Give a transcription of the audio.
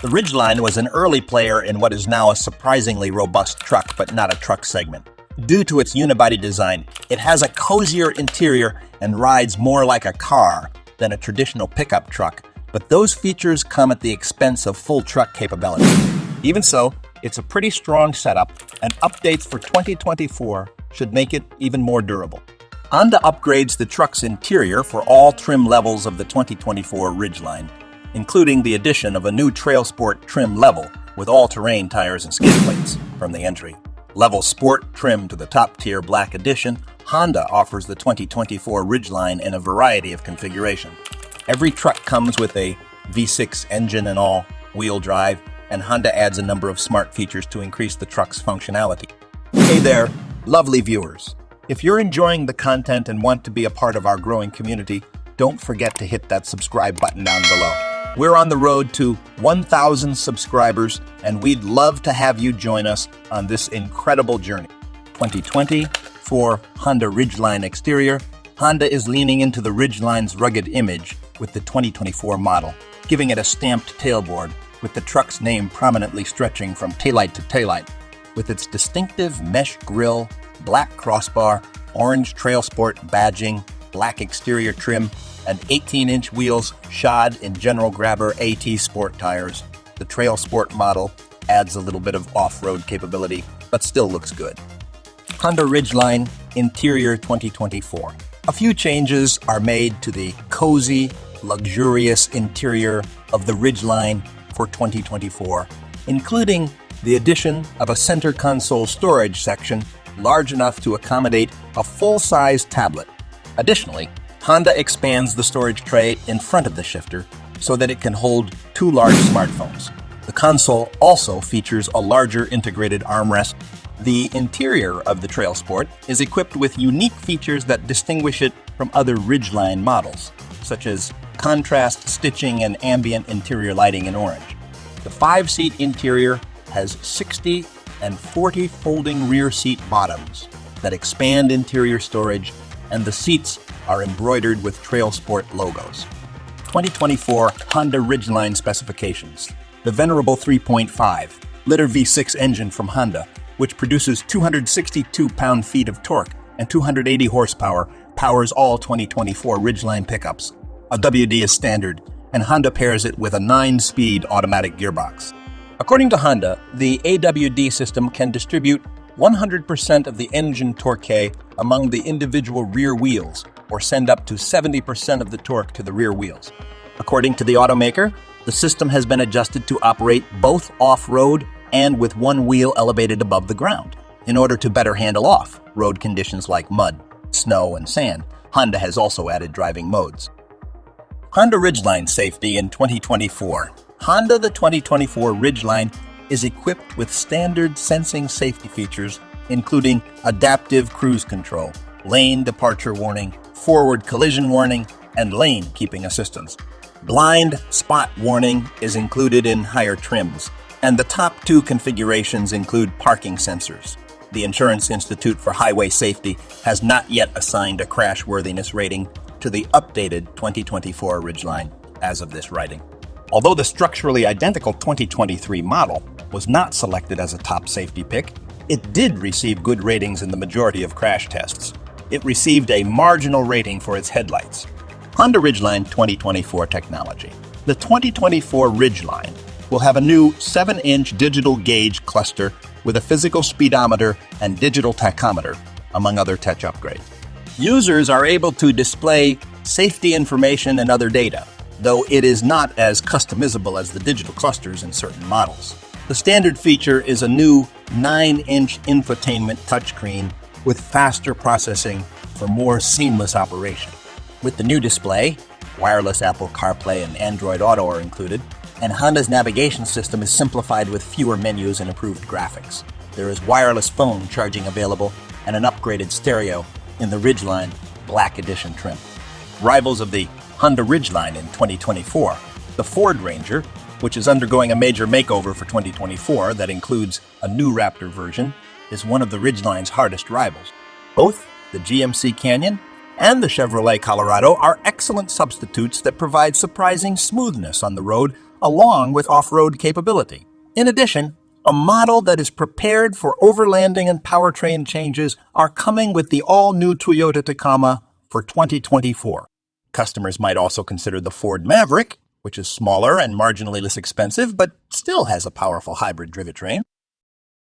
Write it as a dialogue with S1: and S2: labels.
S1: The Ridgeline was an early player in what is now a surprisingly robust truck, but not a truck segment. Due to its unibody design, it has a cozier interior and rides more like a car than a traditional pickup truck, but those features come at the expense of full truck capability. Even so, it's a pretty strong setup, and updates for 2024 should make it even more durable. Honda upgrades the truck's interior for all trim levels of the 2024 Ridgeline, including the addition of a new Trail Sport trim level with all-terrain tires and skid plates from the entry. Level Sport trim to the top-tier Black Edition, Honda offers the 2024 Ridgeline in a variety of configurations. Every truck comes with a V6 engine and all-wheel drive, and Honda adds a number of smart features to increase the truck's functionality. Hey there, lovely viewers. If you're enjoying the content and want to be a part of our growing community, don't forget to hit that subscribe button down below. We're on the road to 1,000 subscribers, and we'd love to have you join us on this incredible journey. 2020, for Honda Ridgeline exterior, Honda is leaning into the Ridgeline's rugged image with the 2024 model, giving it a stamped tailboard with the truck's name prominently stretching from taillight to taillight. With its distinctive mesh grille, black crossbar, orange Trail Sport badging, black exterior trim, and 18-inch wheels shod in General Grabber AT Sport tires, the Trail Sport model adds a little bit of off-road capability, but still looks good. Honda Ridgeline Interior 2024. A few changes are made to the cozy, luxurious interior of the Ridgeline for 2024, including the addition of a center console storage section large enough to accommodate a full-size tablet. Additionally, Honda expands the storage tray in front of the shifter so that it can hold 2 large smartphones. The console also features a larger integrated armrest. The interior of the Trail Sport is equipped with unique features that distinguish it from other Ridgeline models, such as contrast stitching and ambient interior lighting in orange. The 5-seat interior has 60 and 40 folding rear seat bottoms that expand interior storage, and the seats are embroidered with Trail Sport logos. 2024 Honda Ridgeline specifications. The venerable 3.5-liter V6 engine from Honda, which produces 262 pound-feet of torque and 280 horsepower, powers all 2024 Ridgeline pickups. A WD is standard, and Honda pairs it with a 9-speed automatic gearbox. According to Honda, the AWD system can distribute 100% of the engine torque among the individual rear wheels, or send up to 70% of the torque to the rear wheels. According to the automaker, the system has been adjusted to operate both off-road and with one wheel elevated above the ground. In order to better handle off-road conditions like mud, snow, and sand, Honda has also added driving modes. Honda Ridgeline safety in 2024. Honda the 2024 Ridgeline is equipped with standard sensing safety features, including adaptive cruise control, lane departure warning, forward collision warning, and lane keeping assistance. Blind spot warning is included in higher trims, and the top 2 configurations include parking sensors. The Insurance Institute for Highway Safety has not yet assigned a crashworthiness rating to the updated 2024 Ridgeline as of this writing. Although the structurally identical 2023 model was not selected as a top safety pick, it did receive good ratings in the majority of crash tests. It received a marginal rating for its headlights. Honda Ridgeline 2024 technology. The 2024 Ridgeline will have a new 7-inch digital gauge cluster with a physical speedometer and digital tachometer, among other tech upgrades. Users are able to display safety information and other data, though it is not as customizable as the digital clusters in certain models. The standard feature is a new 9-inch infotainment touchscreen with faster processing for more seamless operation. With the new display, wireless Apple CarPlay and Android Auto are included, and Honda's navigation system is simplified with fewer menus and improved graphics. There is wireless phone charging available and an upgraded stereo in the Ridgeline Black Edition trim. Rivals of the Honda Ridgeline in 2024, the Ford Ranger, which is undergoing a major makeover for 2024 that includes a new Raptor version, is one of the Ridgeline's hardest rivals. Both the GMC Canyon and the Chevrolet Colorado are excellent substitutes that provide surprising smoothness on the road along with off-road capability. In addition, a model that is prepared for overlanding and powertrain changes are coming with the all-new Toyota Tacoma for 2024. Customers might also consider the Ford Maverick, which is smaller and marginally less expensive, but still has a powerful hybrid drivetrain.